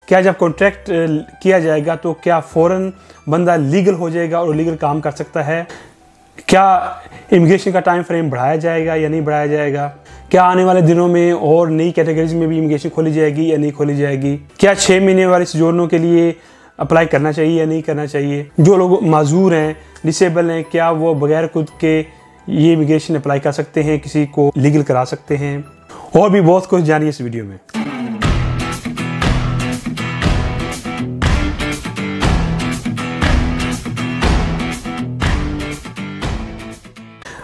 क्या जब कॉन्ट्रैक्ट किया जाएगा तो क्या फ़ौरन बंदा लीगल हो जाएगा और लीगल काम कर सकता है? क्या इमिग्रेशन का टाइम फ्रेम बढ़ाया जाएगा या नहीं बढ़ाया जाएगा? क्या आने वाले दिनों में और नई कैटेगरीज में भी इमिग्रेशन खोली जाएगी या नहीं खोली जाएगी? क्या 6 महीने वाले सोजोर्नो के लिए अप्लाई करना चाहिए या नहीं करना चाहिए? जो लोग माजूर हैं, डिसेबल हैं, क्या वो बगैर खुद के ये इमिग्रेशन अप्लाई कर सकते हैं, किसी को लीगल करा सकते हैं? और भी बहुत कुछ जानिए इस वीडियो में।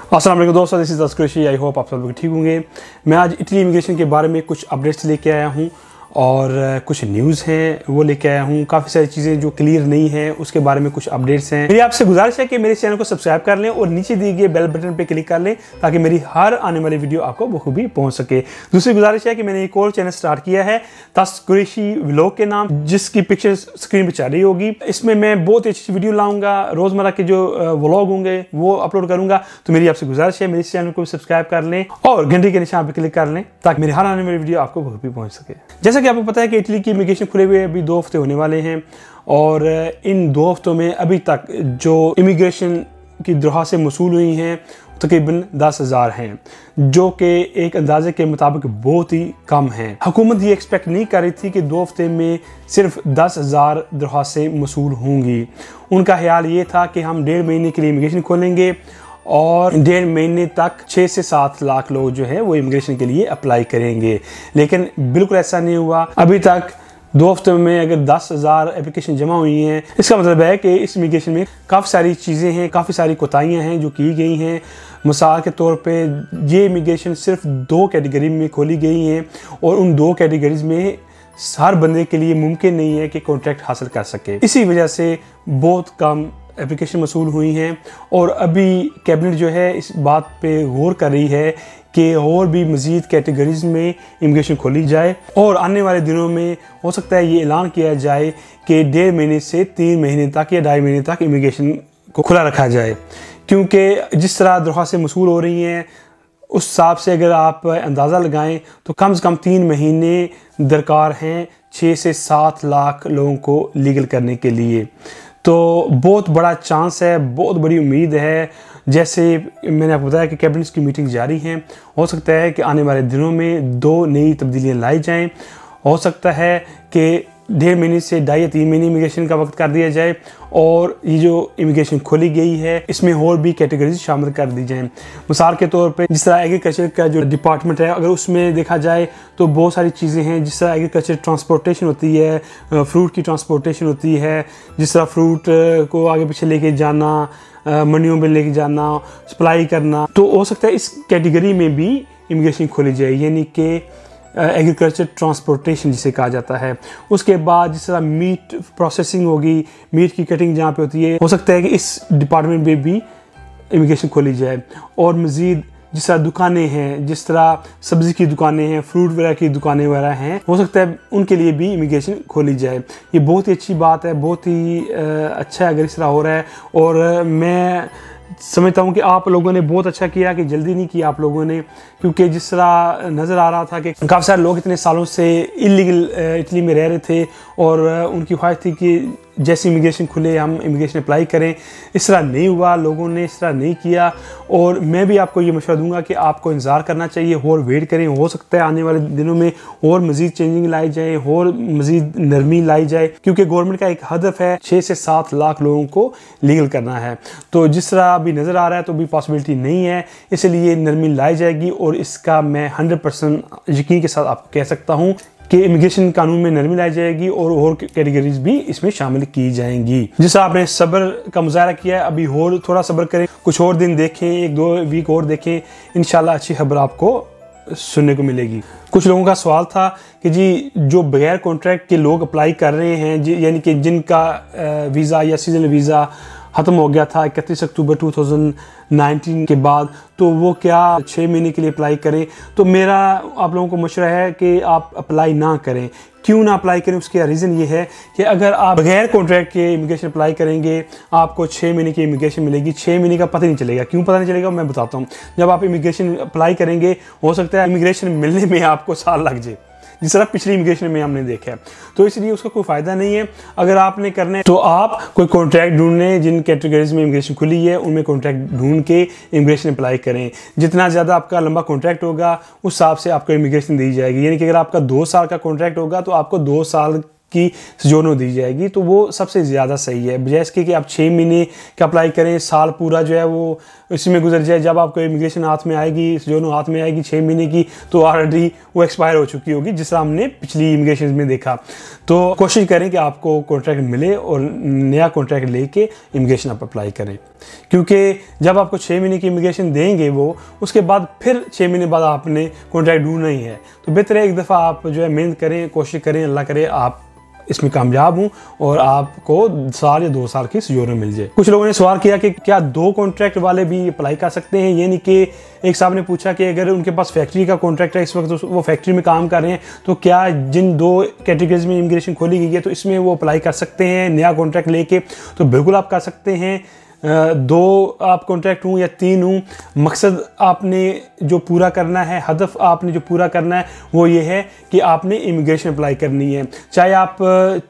अस्सलाम वालेकुम दोस्तों, this is Oscar Qureshi. I hope आप सब लोग ठीक होंगे। मैं आज इटली इमिग्रेशन के बारे में कुछ अपडेट्स लेके आया हूँ और कुछ न्यूज़ हैं वो लेके आया हूँ। काफ़ी सारी चीज़ें जो क्लियर नहीं है उसके बारे में कुछ अपडेट्स हैं। मेरी आपसे गुजारिश है कि मेरे चैनल को सब्सक्राइब कर लें और नीचे दिए गए बेल बटन पे क्लिक कर लें ताकि मेरी हर आने वाली वीडियो आपको बखूबी पहुँच सके। दूसरी गुजारिश है कि मैंने एक और चैनल स्टार्ट किया है अस्कर कुरैशी व्लॉग के नाम, जिसकी पिक्चर स्क्रीन पर चल रही होगी। इसमें मैं बहुत अच्छी वीडियो लाऊंगा, रोज़मर्रा के जो व्लॉग होंगे वो अपलोड करूँगा। तो मेरी आपसे गुजारिश है मेरे चैनल को सब्सक्राइब कर लें और घंटी के निशान पर क्लिक कर लें ताकि मेरी हर आने वाली वीडियो आपको बखूबी पहुँच सके। जैसा कि आपको पता है कि इटली की इमिग्रेशन खुले हुए अभी 2 हफ्ते होने वाले हैं और इन 2 हफ्तों में अभी तक जो इमिग्रेशन की दरख्वास्तें मौसूल हुई हैं तकरीबन 10,000 हैं, जो कि एक अंदाजे के मुताबिक बहुत ही कम हैं। हुकूमत ये एक्सपेक्ट नहीं कर रही थी कि 2 हफ्ते में सिर्फ 10,000 दरख्वास्तें मौसूल होंगी। उनका ख्याल ये था कि हम 1.5 महीने के लिए इमिग्रेशन खोलेंगे और 1.5 महीने तक 6 से 7 लाख लोग जो है वो इमिग्रेशन के लिए अप्लाई करेंगे, लेकिन बिल्कुल ऐसा नहीं हुआ। अभी तक 2 हफ्तों में अगर 10,000 एप्लीकेशन जमा हुई हैं, इसका मतलब है कि इस इमिग्रेशन में काफ़ी सारी चीज़ें हैं, काफ़ी सारी कोताहियाँ हैं जो की गई हैं। मिसाल के तौर पे ये इमिग्रेशन सिर्फ 2 कैटेगरी में खोली गई हैं और उन 2 कैटेगरीज में हर बंदे के लिए मुमकिन नहीं है कि कॉन्ट्रैक्ट हासिल कर सके। इसी वजह से बहुत कम एप्लीकेशन मसूल हुई हैं और अभी कैबिनेट जो है इस बात पे गौर कर रही है कि और भी मज़ीद कैटेगरीज में इमिग्रेशन खोली जाए और आने वाले दिनों में हो सकता है ये ऐलान किया जाए कि 1.5 महीने से 3 महीने तक या 2.5 महीने तक इमिग्रेशन को खुला रखा जाए, क्योंकि जिस तरह दरख्वास्तें मसूल हो रही हैं उस हिसाब से अगर आप अंदाज़ा लगाएं तो कम से कम 3 महीने दरकार हैं 6 से 7 लाख लोगों को लीगल करने के लिए। तो बहुत बड़ा चांस है, बहुत बड़ी उम्मीद है। जैसे मैंने आपको बताया कि कैबिनेट की मीटिंग जारी हैं, हो सकता है कि आने वाले दिनों में 2 नई तब्दीलियाँ लाई जाएं। हो सकता है कि 1.5 महीने से 2.5 या 3 महीने इमिग्रेशन का वक्त कर दिया जाए और ये जो इमिग्रेशन खोली गई है इसमें और भी कैटेगरीज शामिल कर दी जाएं। मिसाल के तौर पे जिस तरह एग्रीकल्चर का जो डिपार्टमेंट है अगर उसमें देखा जाए तो बहुत सारी चीज़ें हैं। जिस तरह एग्रीकल्चर ट्रांसपोर्टेशन होती है, फ्रूट की ट्रांसपोर्टेशन होती है, जिस तरह फ्रूट को आगे पीछे लेके जाना, मंडियों में लेके जाना, सप्लाई करना, तो हो सकता है इस कैटेगरी में भी इमिग्रेशन खोली जाए, यानी कि एग्रीकल्चर ट्रांसपोर्टेशन जिसे कहा जाता है। उसके बाद जिस तरह मीट प्रोसेसिंग होगी, मीट की कटिंग जहाँ पे होती है, हो सकता है कि इस डिपार्टमेंट में भी इमिग्रेशन खोली जाए। और मज़ीद जिस तरह दुकानें हैं, जिस तरह सब्ज़ी की दुकानें हैं, फ्रूट वगैरह की दुकानें वगैरह हैं, हो सकता है उनके लिए भी इमिग्रेशन खोली जाए। ये बहुत ही अच्छी बात है, बहुत ही अच्छा है अगर इस तरह हो रहा है। और मैं समझता हूँ कि आप लोगों ने बहुत अच्छा किया कि जल्दी नहीं किया आप लोगों ने, क्योंकि जिस तरह नज़र आ रहा था कि काफ़ी सारे लोग इतने सालों से इलीगल इटली में रह रहे थे और उनकी ख्वाहिश थी कि जैसे इमिग्रेशन खुले हम इमिग्रेशन अप्लाई करें। इस तरह नहीं हुआ, लोगों ने इस तरह नहीं किया। और मैं भी आपको ये मशवरा दूंगा कि आपको इंतज़ार करना चाहिए और वेट करें। हो सकता है आने वाले दिनों में और मज़ीद चेंजिंग लाई जाए और मज़ीद नरमी लाई जाए, क्योंकि गवर्नमेंट का एक हदफ है 6 से 7 लाख लोगों को लीगल करना है। तो जिस तरह अभी नज़र आ रहा है तो भी पॉसिबिलिटी नहीं है, इसलिए नरमी लाई जाएगी। और इसका मैं 100% यकीन के साथ आपको कह सकता हूँ कि इमिग्रेशन कानून में नरमी लाई जाएगी और कैटेगरीज भी इसमें शामिल की जाएंगी। जिस आपने सब्र का मुजाहरा किया है, अभी और थोड़ा सब्र करें, कुछ और दिन देखें, 1-2 वीक और देखें, इंशाल्लाह अच्छी खबर आपको सुनने को मिलेगी। कुछ लोगों का सवाल था कि जी जो बगैर कॉन्ट्रैक्ट के लोग अप्लाई कर रहे हैं, यानी कि जिनका वीज़ा या सीजनल वीज़ा ख़त्म हो गया था 31 अक्टूबर 2019 के बाद, तो वो क्या 6 महीने के लिए अप्लाई करें? तो मेरा आप लोगों को मशवरा है कि आप अप्लाई ना करें। क्यों ना अप्लाई करें? उसका रीज़न ये है कि अगर आप बगैर कॉन्ट्रैक्ट के इमिग्रेशन अप्लाई करेंगे आपको 6 महीने की इमिग्रेशन मिलेगी। 6 महीने का पता नहीं चलेगा। क्यों पता नहीं चलेगा मैं बताता हूँ। जब आप इमिग्रेशन अप्लाई करेंगे हो सकता है इमिग्रेशन मिलने में आपको साल लग जाए, जिस तरह पिछली इमिग्रेशन में हमने देखा है। तो इसलिए उसका कोई फ़ायदा नहीं है। अगर आपने करना है तो आप कोई कॉन्ट्रैक्ट ढूंढने, जिन कैटेगरीज में इमिग्रेशन खुली है उनमें कॉन्ट्रैक्ट ढूंढ के इमिग्रेशन अप्लाई करें। जितना ज़्यादा आपका लंबा कॉन्ट्रैक्ट होगा उस हिसाब से आपको इमिग्रेशन दी जाएगी। यानी कि अगर आपका 2 साल का कॉन्ट्रैक्ट होगा तो आपको 2 साल की सोजोर्नो दी जाएगी, तो वो सबसे ज़्यादा सही है, बजाय इसके कि आप 6 महीने का अप्लाई करें, साल पूरा जो है वो इसमें गुजर जाए। जब आपको इमिग्रेशन हाथ में आएगी, सोजोर्नो हाथ में आएगी 6 महीने की, तो ऑलरेडी वो एक्सपायर हो चुकी होगी, जिस तरह हमने पिछली इमिग्रेशन में देखा। तो कोशिश करें कि आपको कॉन्ट्रैक्ट मिले और नया कॉन्ट्रैक्ट लेके इमिग्रेशन आप अप्लाई करें, क्योंकि जब आपको 6 महीने की इमिग्रेशन देंगे वो, उसके बाद फिर 6 महीने बाद आपने कॉन्ट्रैक्ट ढूंढना ही है। तो बेहतर है एक दफ़ा आप जो है मेहनत करें, कोशिश करें, अल्लाह करे आप इसमें कामयाब हूँ और आपको साल या 2 साल की सोजोर्नो मिल जाए। कुछ लोगों ने सवाल किया कि क्या 2 कॉन्ट्रैक्ट वाले भी अप्लाई कर सकते हैं, यानी कि एक साहब ने पूछा कि अगर उनके पास फैक्ट्री का कॉन्ट्रैक्ट है, इस वक्त वो फैक्ट्री में काम कर रहे हैं, तो क्या जिन 2 कैटेगरीज में इमिग्रेशन खोली गई है तो इसमें वो अप्लाई कर सकते हैं नया कॉन्ट्रैक्ट लेके? तो बिल्कुल आप कर सकते हैं। 2 आप कॉन्ट्रैक्ट हूँ या 3 हूँ, मकसद आपने जो पूरा करना है, हदफ आपने जो पूरा करना है वो ये है कि आपने इमिग्रेशन अप्लाई करनी है। चाहे आप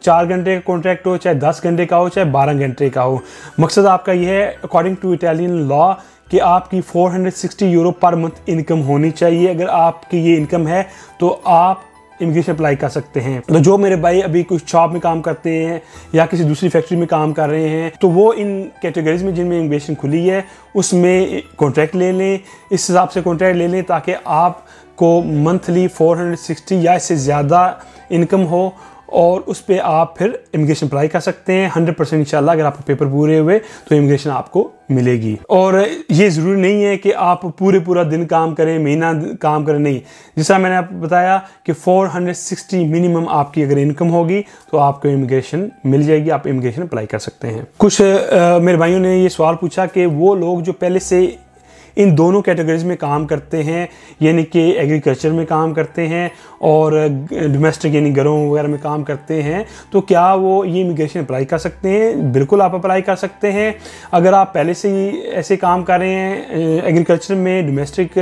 4 घंटे का कॉन्ट्रैक्ट हो, चाहे 10 घंटे का हो, चाहे 12 घंटे का हो, मकसद आपका ये है अकॉर्डिंग टू इटालियन लॉ कि आपकी 460 यूरो पर मंथ इनकम होनी चाहिए। अगर आपकी ये इनकम है तो आप इमिग्रेशन अप्लाई कर सकते हैं। तो जो मेरे भाई अभी कुछ शॉप में काम करते हैं या किसी दूसरी फैक्ट्री में काम कर रहे हैं, तो वो इन कैटेगरीज में जिनमें इमिग्रेशन खुली है उसमें कॉन्ट्रैक्ट ले लें, इस हिसाब से कॉन्ट्रैक्ट ले लें ताकि आपको मंथली 460 या इससे ज़्यादा इनकम हो और उस पर आप फिर इमिग्रेशन अप्लाई कर सकते हैं। 100% इंशाल्लाह अगर आपके पेपर पूरे हुए तो इमिग्रेशन आपको मिलेगी। और ये ज़रूरी नहीं है कि आप पूरा दिन काम करें, महीना काम करें, नहीं। जैसा मैंने आपको बताया कि 460 मिनिमम आपकी अगर इनकम होगी तो आपको इमिग्रेशन मिल जाएगी, आप इमिग्रेशन अप्लाई कर सकते हैं। कुछ मेरे भाइयों ने ये सवाल पूछा कि वो लोग जो पहले से इन दोनों कैटेगरीज में काम करते हैं, यानी कि एग्रीकल्चर में काम करते हैं और डोमेस्टिक यानी घरों वगैरह में काम करते हैं, तो क्या वो ये इमिग्रेशन अप्लाई कर सकते हैं? बिल्कुल आप अप्लाई कर सकते हैं। अगर आप पहले से ही ऐसे काम कर रहे हैं, एग्रीकल्चर में, डोमेस्टिक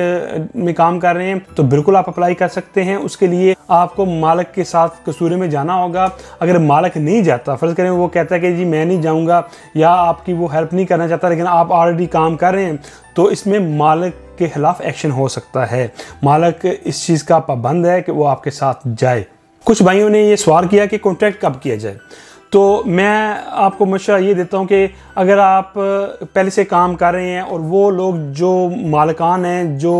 में काम कर रहे हैं, तो बिल्कुल आप अप्लाई कर सकते हैं। उसके लिए आपको मालिक के साथ कसूरे में जाना होगा। अगर मालिक नहीं जाता, फ़र्ज़ करें वो कहता है कि जी मैं नहीं जाऊँगा, या आपकी वो हेल्प नहीं करना चाहता लेकिन आप ऑलरेडी काम कर रहे हैं, तो इसमें मालिक के खिलाफ एक्शन हो सकता है। मालिक इस चीज़ का पाबंद है कि वो आपके साथ जाए। कुछ भाइयों ने ये सवाल किया कि कॉन्ट्रैक्ट कब किया जाए, तो मैं आपको मशवरा ये देता हूँ कि अगर आप पहले से काम कर रहे हैं और वो लोग जो मालिकान हैं जो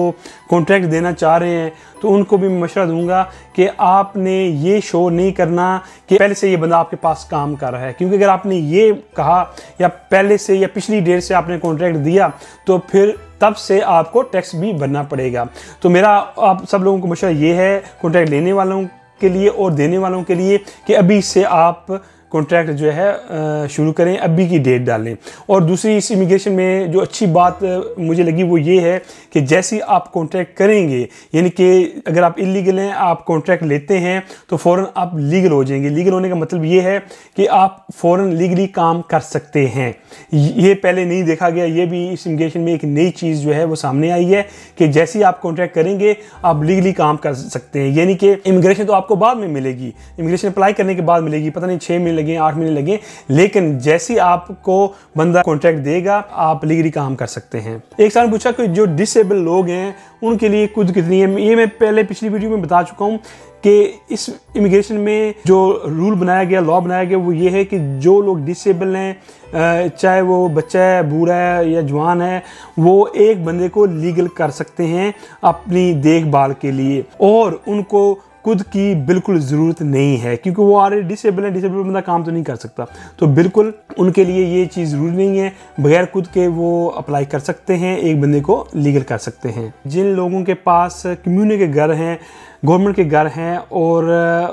कॉन्ट्रैक्ट देना चाह रहे हैं, तो उनको भी मशवरा दूंगा कि आपने ये शो नहीं करना कि पहले से ये बंदा आपके पास काम कर रहा है, क्योंकि अगर आपने ये कहा या पहले से या पिछली डेट से आपने कॉन्ट्रैक्ट दिया तो फिर तब से आपको टैक्स भी भरना पड़ेगा। तो मेरा आप सब लोगों को मशवरा ये है, कॉन्ट्रैक्ट लेने वालों के लिए और देने वालों के लिए, कि अभी से आप कॉन्ट्रैक्ट जो है शुरू करें, अभी की डेट डालें। और दूसरी इस इमिग्रेशन में जो अच्छी बात मुझे लगी वो ये है कि जैसे आप कॉन्ट्रैक्ट करेंगे, यानी कि अगर आप इलीगल हैं, आप कॉन्ट्रैक्ट लेते हैं तो फ़ौरन आप लीगल हो जाएंगे। लीगल होने का मतलब ये है कि आप फ़ौरन लीगली काम कर सकते हैं। ये पहले नहीं देखा गया, ये भी इस इमिग्रेशन में एक नई चीज़ जो है वो सामने आई है कि जैसे ही आप कॉन्ट्रैक्ट करेंगे आप लीगली काम कर सकते हैं। यानी कि इमिग्रेशन तो आपको बाद में मिलेगी, इमिग्रेशन अप्लाई करने के बाद मिलेगी, पता नहीं 6 महीने लगे, 8 महीने लगे, लेकिन जैसे आपको बंदा कॉन्ट्रैक्ट देगा आप लीगली काम कर सकते हैं। एक साल पूछा कि जो डिसेबल लोग हैं उनके लिए कुछ कितनी है। ये मैं पहले पिछली वीडियो में बता चुका हूँ कि इस इमिग्रेशन में जो रूल बनाया गया, लॉ बनाया गया, वो ये है कि जो लोग डिसेबल हैं, चाहे वो बच्चा है, बूढ़ा है या जवान है, वो एक बंदे को लीगल कर सकते हैं अपनी देखभाल के लिए, और उनको खुद की बिल्कुल ज़रूरत नहीं है, क्योंकि वो ऑलरेडी डिसेबल है। डिसेबल बंदा काम तो नहीं कर सकता, तो बिल्कुल उनके लिए ये चीज़ ज़रूरी नहीं है, बगैर खुद के वो अप्लाई कर सकते हैं, एक बंदे को लीगल कर सकते हैं। जिन लोगों के पास कम्युनिटी के घर हैं, गवर्नमेंट के घर हैं और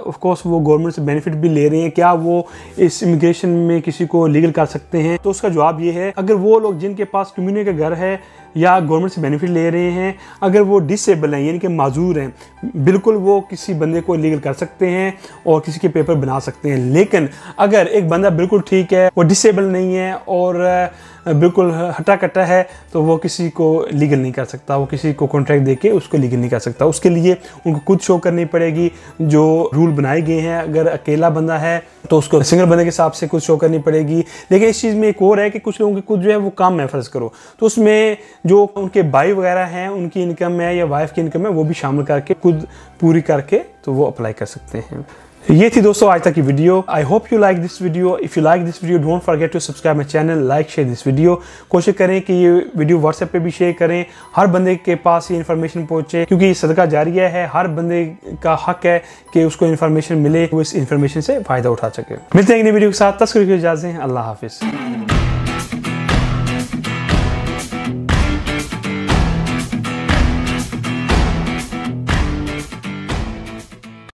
ऑफ कोर्स वो गवर्नमेंट से बेनिफिट भी ले रहे हैं, क्या वो इस इमिग्रेशन में किसी को लीगल कर सकते हैं? तो उसका जवाब ये है, अगर वो लोग जिनके पास कम्युनिटी का घर है, या गवर्नमेंट से बेनिफिट ले रहे हैं, अगर वो डिसेबल हैं यानी कि माजूर हैं, बिल्कुल वो किसी बंदे को लीगल कर सकते हैं और किसी के पेपर बना सकते हैं। लेकिन अगर एक बंदा बिल्कुल ठीक है, वो डिसेबल नहीं है और बिल्कुल हट्टा कट्टा है, तो वो किसी को लीगल नहीं कर सकता, वो किसी को कॉन्ट्रैक्ट देके उसको लीगल नहीं कर सकता। उसके लिए उनको खुद शो करनी पड़ेगी जो रूल बनाए गए हैं। अगर अकेला बंदा है तो उसको सिंगल बंदे के हिसाब से खुद शो करनी पड़ेगी। लेकिन इस चीज़ में एक और है कि कुछ लोगों की खुद जो है वो काम है फ़र्ज़ करो, तो उसमें जो उनके भाई वगैरह हैं उनकी इनकम है या वाइफ की इनकम है वो भी शामिल करके खुद पूरी करके तो वो अप्लाई कर सकते हैं। ये थी दोस्तों आज तक की video. I hope you like this video. If you like this video don't forget to subscribe my channel, like share this video. कोशिश करें कि ये वीडियो व्हाट्सएप पे भी शेयर करें, हर बंदे के पास ये इन्फॉर्मेशन पहुंचे, क्योंकि ये सदका जारिया है। हर बंदे का हक है कि उसको इन्फॉर्मेशन मिले, वो इस इन्फॉर्मेशन से फ़ायदा उठा सके। मिलते हैं एक नई वीडियो के साथ, तब तक के लिए इजाज़त दें। अल्लाह हाफिज़।